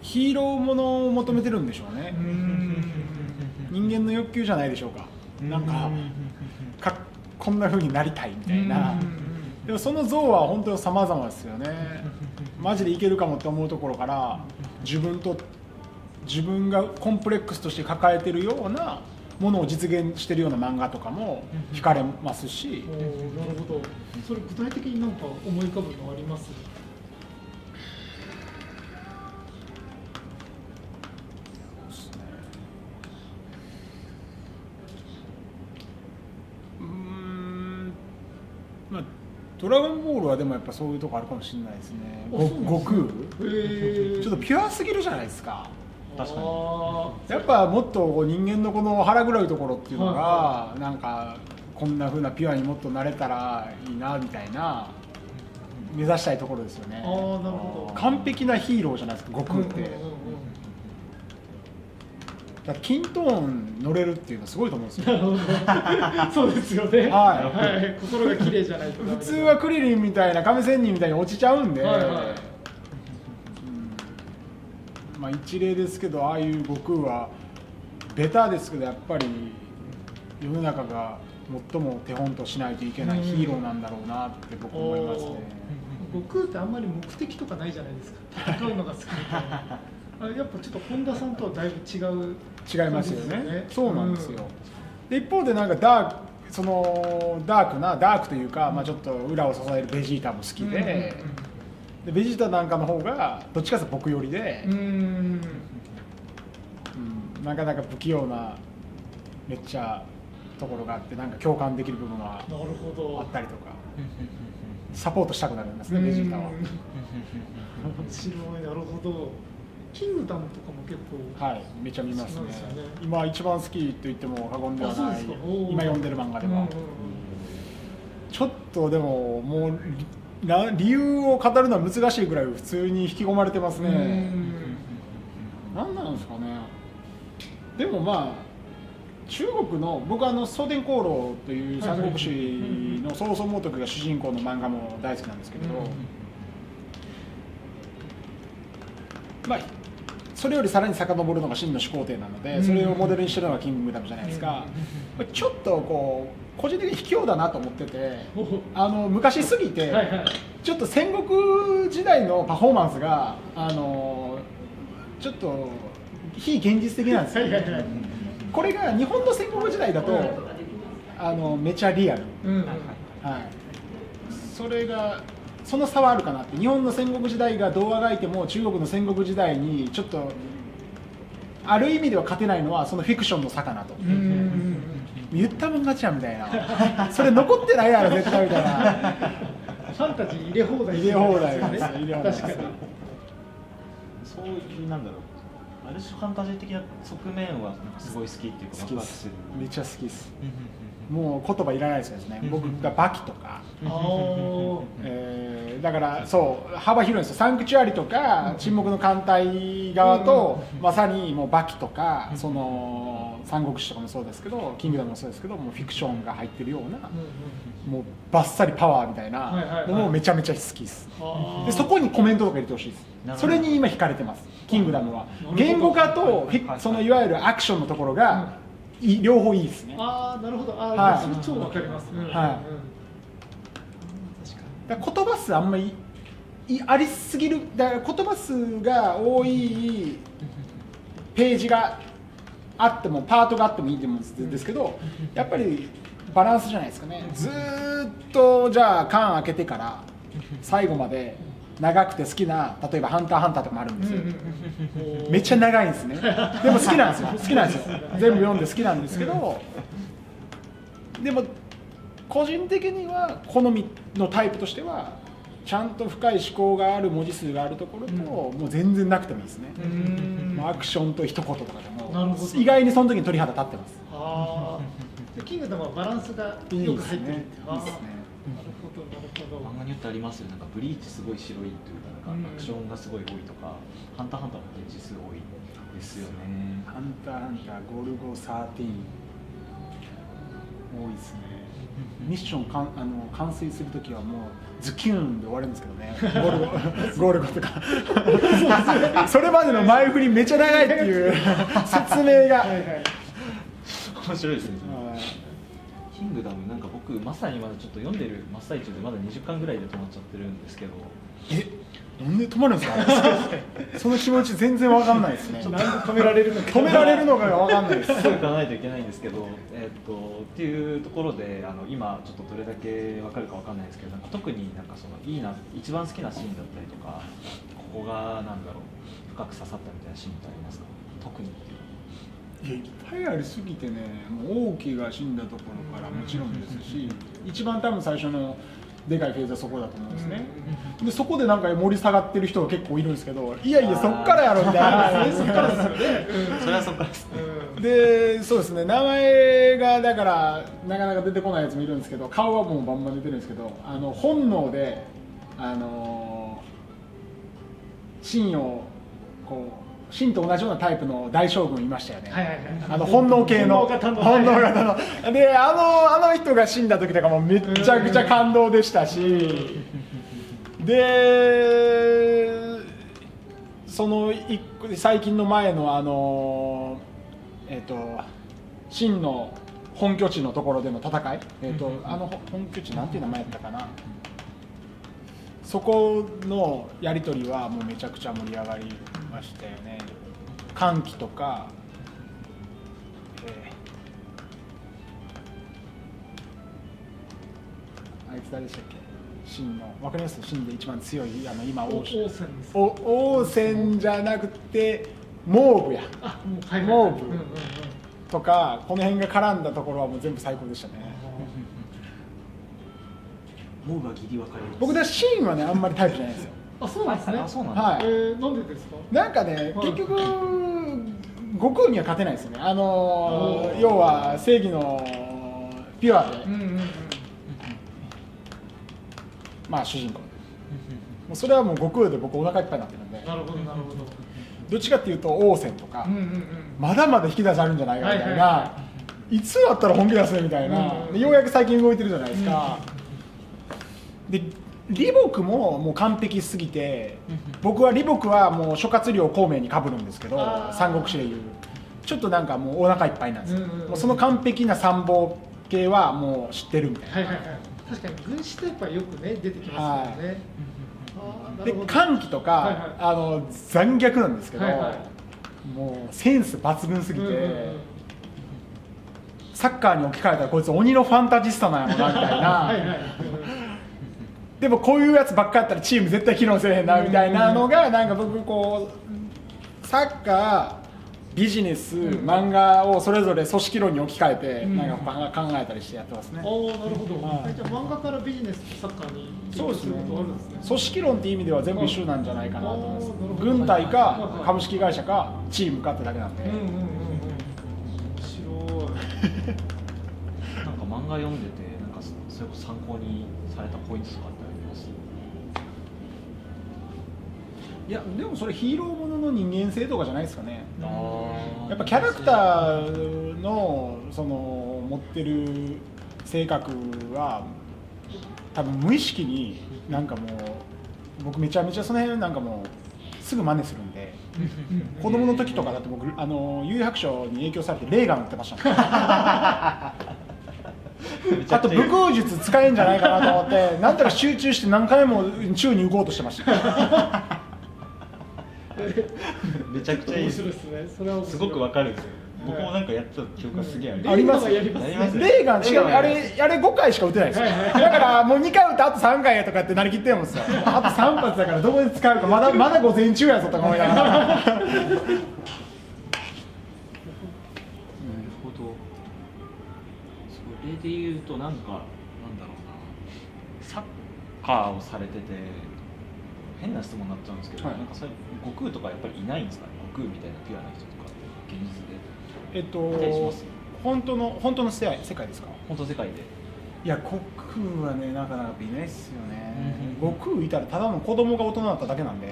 ヒーローものを求めてるんでしょうね。人間の欲求じゃないでしょうか。なんかこんな風になりたいみたいな。でもその像は本当に様々ですよね。マジでいけるかもって思うところから、自分がコンプレックスとして抱えてるようなものを実現してるような漫画とかも惹かれますし。なるほど。それ具体的になんか思い浮かぶのあります？まあ、ドラゴンボールはでもやっぱそういうとこあるかもしれないですね。悟空ちょっとピュアすぎるじゃないですか。確かにやっぱもっと人間のこの腹黒いところっていうのがなんかこんな風なピュアにもっとなれたらいいなみたいな目指したいところですよね。なるほど。完璧なヒーローじゃないですか、悟空って。だからキントーン乗れるっていうのはすごいと思うんですよ。そうですよね。はいはい、心が綺麗じゃないと。普通はクリリンみたいな亀仙人みたいに落ちちゃうんで、まあ一例ですけど、ああいう悟空はベタですけどやっぱり世の中が最も手本としないといけないヒーローなんだろうなって僕思いますね。悟空ってあんまり目的とかないじゃないですか。戦うのが好きみたいな。やっぱちょっと本田さんとはだいぶ違いますよね。そうなんですよ。で一方でなんかダークというか、まあちょっと裏を支えるベジータも好きで、ベジータなんかの方がどっちかというと僕寄りで、なかなか不器用なめっちゃところがあってなんか共感できる部分はあったりとか、サポートしたくなるんですね、ベジータは。面白い。なるほど。キングダムとかも結構、はい、めちゃ見ますね。今一番好きと言っても過言ではない。今読んでる漫画では。ちょっとでももう理由を語るのは難しいぐらい普通に引き込まれてますね。何なんですかね。でもまあ中国の僕は蒼天航路という三国志の曹操猛徳が主人公の漫画も大好きなんですけれど、まあそれよりさらに遡るのが秦の始皇帝なので、それをモデルにしてるのがキングダムじゃないですか。ちょっとこう個人的に卑怯だなと思ってて、昔すぎてちょっと戦国時代のパフォーマンスがちょっと非現実的なんですよ。これが日本の戦国時代だとめちゃリアル。その差はあるかなって。日本の戦国時代がどうあがいても中国の戦国時代にちょっとある意味では勝てないのはそのフィクションの差かなと。言ったもん勝ちやみたいな、それ残ってないやろ絶対みたいな。ファンタジー入れ放題ですよね。確かに。そういうなんだろう、ある種ファンタジー的な側面はすごい好きっていうか、好きです。めっちゃ好きです。もう言葉いらないですよね。僕がバキとか、だからそう幅広いんですよ。サンクチュアリとか沈黙の艦隊側とまさにもうバキとか、その三国志とかもそうですけど、キングダムもそうですけど、もうフィクションが入ってるような、もうバッサリパワーみたいなのもめちゃめちゃ好きです。でそこにコメントとか入れてほしいです。それに今惹かれてます。キングダムは言語化とそのいわゆるアクションのところが両方いいですね。なるほど。それ超わかります。言葉数あんまりありすぎる。だから言葉数が多いページがあってもパートがあってもいいと思うんですけど、やっぱりバランスじゃないですかね。ずーっとじゃあ缶開けてから最後まで長くて好きな、例えば「ハンターハンター」とかもあるんですよ。めっちゃ長いんですね。でも好きなんですよ。全部読んで好きなんですけど、でも個人的には好みのタイプとしてはちゃんと深い思考がある文字数があるところと、もう全然なくてもいいですね。アクションと一言とかでも意外にその時に鳥肌立ってます。キングダムはバランスがよく入ってる。いいですね。漫画によってありますよ。なんかブリーチすごい白いというか、なんかアクションがすごい多いとか、ハンターハンターもページ数多いですよね。ハンターハンターゴルゴ13多いですね。ミッション完遂するときはもうズキューンで終わるんですけどね、ゴルゴとかそれまでの前振りめちゃ長いっていう説明が面白いですね。キングダムなんか僕まさにまだちょっと読んでる真っ最中でまだ20巻ぐらいで止まっちゃってるんですけど。なんで止まるんですかその気持ち全然わかんないですね。なんで止められるのか止められるのかがわかんないですすぐ行かないといけないんですけど、っていうところで今ちょっとどれだけわかるかわかんないですけど、なんか特になんかそのいいな一番好きなシーンだったりとか、ここがなんだろう深く刺さったみたいなシーンってありますか？特にっていう。いっぱいありすぎてね、もう王毅が死んだところからもちろんですし、一番多分最初のでかいフェーズはそこだと思うんですね。でそこでなんか盛り下がってる人が結構いるんですけど、いやいやそっからやろみたいな。そっからですよね。それはそっからですね。でそうですね、名前がだからなかなか出てこないやつもいるんですけど、顔はもうバンバン出てるんですけど、本能で秦をこう秦と同じようなタイプの大将軍いましたよね。本能系の本能型ので、あの人が死んだ時とかもめちゃくちゃ感動でしたし、でその最近の前の秦の本拠地のところでの戦い、本拠地なんていう名前やったかな、そこのやり取りはもうめちゃくちゃ盛り上がりましたよね。歓喜とか、あいつ誰でしたっけ、秦の分かります？秦で一番強い今王翦じゃなくて蒙武や、蒙武とかこの辺が絡んだところはもう全部最高でしたね。モーがギリ分かります。僕は秦はねあんまりタイプじゃないんですよ。あ、そうなんですね。あ、そうなんだ。はい。なんでですか？なんかね、結局悟空には勝てないですよね。要は正義のピュアで、まあ主人公。もうそれはもう悟空で僕お腹いっぱいになってるんで。なるほどなるほど。どっちかっていうと王翦とか、まだまだ引き出しあるんじゃないかみたいな、いつだったら本気出すみたいな、でようやく最近動いてるじゃないですか。で李牧ももう完璧すぎて、僕は李牧はもう諸葛亮孔明にかぶるんですけど、三国志でいうちょっとなんかもうお腹いっぱいなんですよ。もうその完璧な参謀系はもう知ってるみたいな。確かに軍師タイプはよくね出てきますよね。で歓喜とか、残虐なんですけど、もうセンス抜群すぎて、サッカーに置き換えたらこいつ鬼のファンタジスタなんやろなみたいな。でもこういうやつばっかやったらチーム絶対機能せえへんなみたいなのが、なんか僕こうサッカー、ビジネス、漫画をそれぞれ組織論に置き換えてなんか考えたりしてやってますね。なるほど。じゃあ漫画からビジネスとサッカーにそうですね。あるんですね。組織論っていう意味では全部一緒なんじゃないかなと思います。軍隊か株式会社かチームかってだけなんで。面白い。なんか漫画読んでてなんかそれこそ参考にされたポイントとかってあります？いやでもそれヒーローものの人間性とかじゃないですかね。やっぱキャラクターのその持ってる性格は多分無意識になんかもう僕めちゃめちゃその辺なんかもうすぐ真似するんで、子供の時とかだって僕有白書に影響されてレーガン打ってましたもん。あと武空術使えんじゃないかなと思ってなんとか集中して何回も宙に浮こうとしてました。めちゃくちゃいいですね。それはすごくわかるんですよ。僕もなんかやってた記憶がすげえあります。やります。レーガン違う、あれ5回しか打てないですよ。だからもう2回打ってあと3回やとかってなりきってるんですよ。あと3発だからどこで使うかまだ午前中やぞとか思いながら。なるほど。それで言うとなんだろうな、サッカーをされてて変な質問になっちゃうんですけど、なんかそれ悟空とかやっぱりいないんですかね。悟空みたいなピュアな人とかって現実で。本当の世界ですか？本当世界で。いや悟空はねなかなかいないっすよね。悟空いたらただの子供が大人だっただけなんで、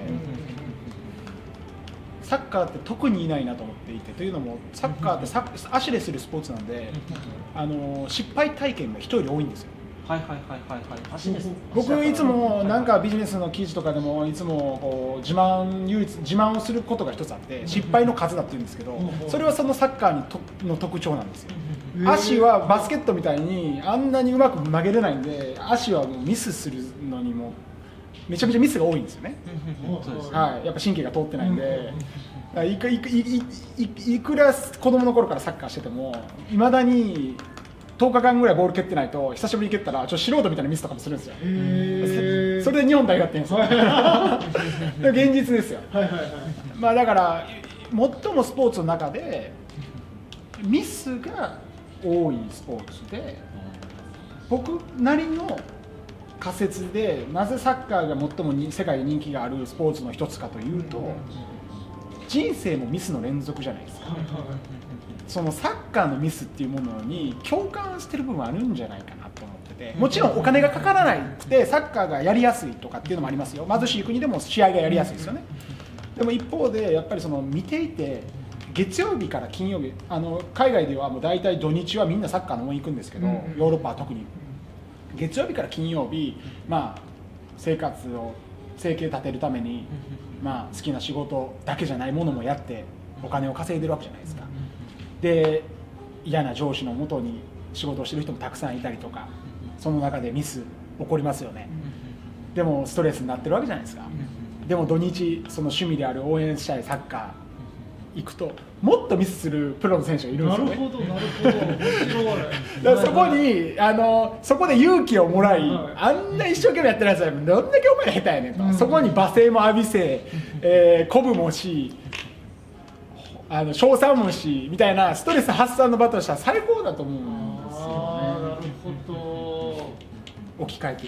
サッカーって特にいないなと思っていて、というのもサッカーって足でするスポーツなんで失敗体験が人より多いんですよ。はいはいはいはいはい。足です。僕いつもなんかビジネスの記事とかでもいつもこう自慢をすることが一つあって、失敗の数だって言うんですけど、それはそのサッカーの特徴なんですよ。足はバスケットみたいにあんなにうまく投げれないんで、足はもうミスするのにもめちゃめちゃミスが多いんですよね。はい、やっぱ神経が通ってないんで、いくら子供の頃からサッカーしててもいまだに10日間ぐらいボール蹴ってないと、久しぶりに蹴ったら素人みたいなミスとかもするんですよ。それで日本代表やってるんですよ。現実ですよ。まあだから最もスポーツの中でミスが多いスポーツで、僕なりの仮説でなぜサッカーが最も世界で人気があるスポーツの一つかというと、人生もミスの連続じゃないですか。そのサッカーのミスっていうものに共感してる部分あるんじゃないかなと思ってて、もちろんお金がかからなくてサッカーがやりやすいとかっていうのもありますよ。貧しい国でも試合がやりやすいですよね。でも一方でやっぱりその見ていて、月曜日から金曜日、海外ではもう大体土日はみんなサッカーの応援行くんですけど、ヨーロッパは特に月曜日から金曜日、まあ生活を生計立てるために、まあ好きな仕事だけじゃないものもやってお金を稼いでるわけじゃないですか。で、嫌な上司のもとに仕事をしてる人もたくさんいたりとか、その中でミス起こりますよね。でもストレスになってるわけじゃないですか。でも土日その趣味である応援したいサッカー行くと、もっとミスするプロの選手がいるんですよね。なるほどなるほど、面白い。だからそこにそこで勇気をもらい、あんな一生懸命やってるやつはどんだけお前下手やねんと、そこに罵声も浴びせ、鼓舞もし、称賛もしみたいなストレス発散の場としては最高だと思うんですよね。なるほど。置き換えて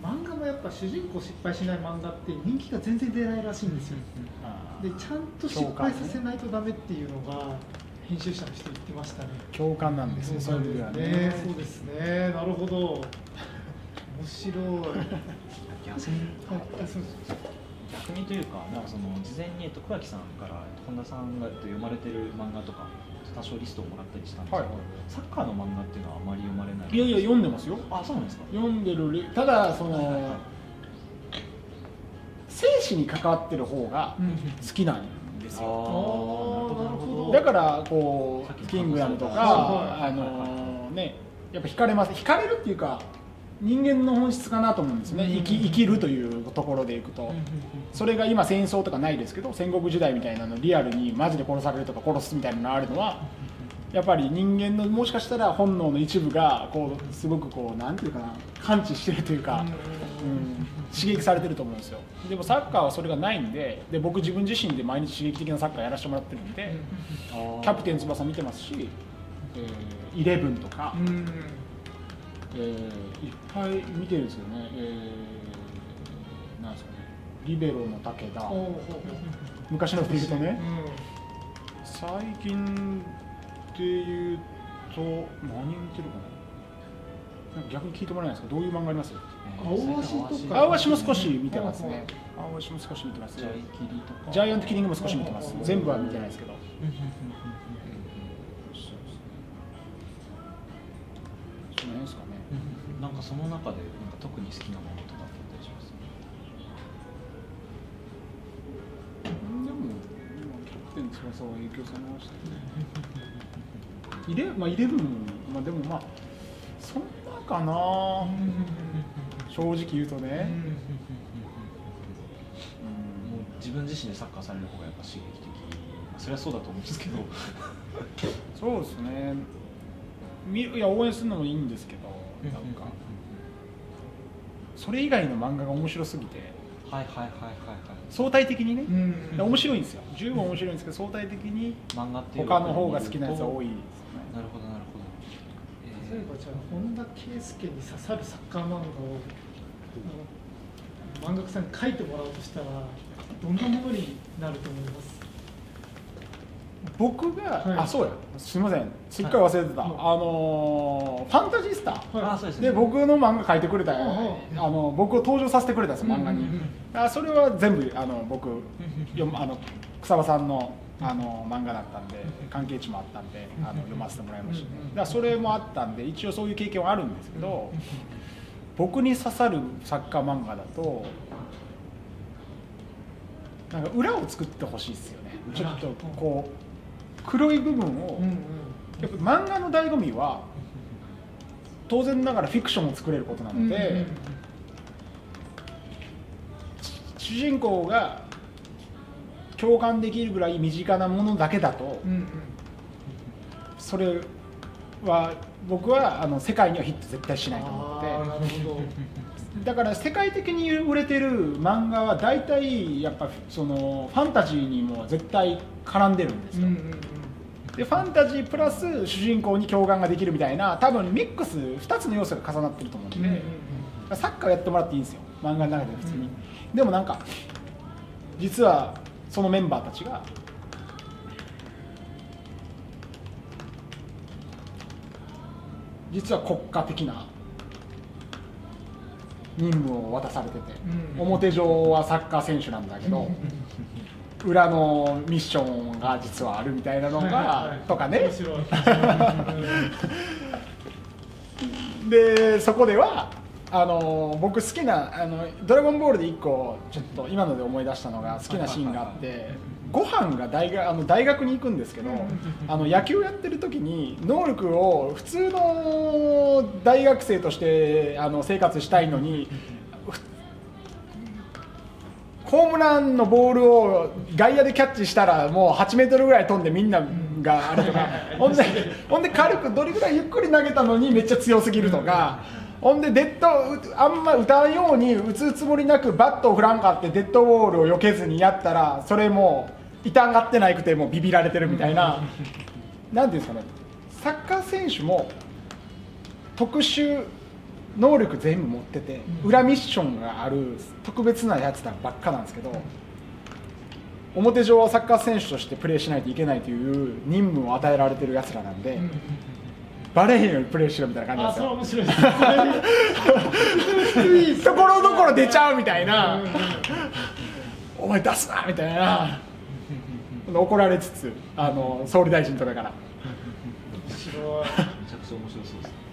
漫画もやっぱ主人公失敗しない漫画って人気が全然出ないらしいんですよ。でちゃんと失敗させないとダメっていうのが編集者の人言ってましたね。共感なんですよ、そういう意味ではね。そうですね。なるほど。面白い。逆にというか、なんかその事前に桑木さんから本田さんが読まれてる漫画とか多少リストをもらったりしたんですけど、サッカーの漫画っていうのはあまり読まれない。いやいや読んでますよ。あ、そうなんですか。読んでる。ただその、生死に関わってる方が好きなんですよ。だからこうキングダムとかね、やっぱ惹かれます。惹かれるっていうか、人間の本質かなと思うんですね。生きるというところでいくと、それが今戦争とかないですけど、戦国時代みたいなのリアルにマジで殺されるとか殺すみたいなのがあるのは、やっぱり人間のもしかしたら本能の一部がこうすごくこうなんていうかな、感知してるというか、刺激されてると思うんですよ。でもサッカーはそれがないんで、僕自分自身で毎日刺激的なサッカーやらせてもらってるんで、キャプテン翼見てますし、イレブンとか、いっぱい見てるんですよね。なんですかね、リベロの武田、昔のっていうとね、最近っていうと何見てるかな。なんか逆に聞いてもらえないですか。どういう漫画あります？青足とか。青足も少し見てますね。青足も少し見てます。ジャイアントキリングも少し見てます。全部は見てないですけど。その辺ですかね。なんかその中でなんか特に好きなものとかってあったりします？でも今キャプテン翼は影響されましたね。イレブン、でもそんなかな、正直言うとね。もう自分自身でサッカーされる方がやっぱ刺激的、それはそうだと思うんですけど。そうですね。いや応援するのもいいんですけど、なんかそれ以外の漫画が面白すぎて、相対的にね、面白いんですよ。十分面白いんですけど、相対的に漫画っていう他の方が好きなやつは多いですね。なるほどなるほど。例えばじゃあ本田圭佑に刺さるサッカー漫画を漫画家さんに書いてもらうとしたらどんなものになると思います？僕が、はいあそうやすみませんすっかり忘れてた、ファンタジースターあそうですねで僕の漫画描いてくれた、は僕を登場させてくれたんですよ漫画に、うんうんそれは全部僕草場さんの漫画だったんで関係値もあったんで読ませてもらいましたね。だからそれもあったんで一応そういう経験はあるんですけど、僕に刺さるサッカー漫画だとなんか裏を作ってほしいですよね。ちょっとこう黒い部分を、やっぱ漫画の醍醐味は当然ながらフィクションを作れることなので、主人公が共感できるぐらい身近なものだけだと、それは僕は世界にはヒット絶対しないと思ってなるほどだから世界的に売れてる漫画は大体やっぱそのファンタジーにも絶対絡んでるんですよ、でファンタジープラス主人公に共感ができるみたいな多分ミックス2つの要素が重なってると思うんで、サッカーをやってもらっていいんですよ漫画の中で普通に、でもなんか実はそのメンバーたちが実は国家的な任務を渡されてて、表上はサッカー選手なんだけど、裏のミッションが実はあるみたいなのが、とかねでそこでは僕好きなドラゴンボールで1個ちょっと今ので思い出したのが好きなシーンがあって、ご飯が大学に行くんですけど、野球やってる時に能力を普通の大学生として生活したいのにホームランのボールを外野でキャッチしたらもう8メートルぐらい飛んでみんながあれとか、ほんで軽くどれぐらいゆっくり投げたのにめっちゃ強すぎるとか、ほんでデッドあんま打たんように打つつもりなくバットを振らんかってデッドボールを避けずにやったらそれも痛がってないくてもうビビられてるみたいな、なんていうんですかね、サッカー選手も特殊能力全部持ってて裏ミッションがある特別なやつらばっかなんですけど、表上はサッカー選手としてプレーしないといけないという任務を与えられてるやつらなんで、バレへんようにプレーしろみたいな感じなんですよ。ところどころ出ちゃうみたいな、お前出すなみたいな怒られつつ総理大臣とかからめちゃくちゃ面白そうです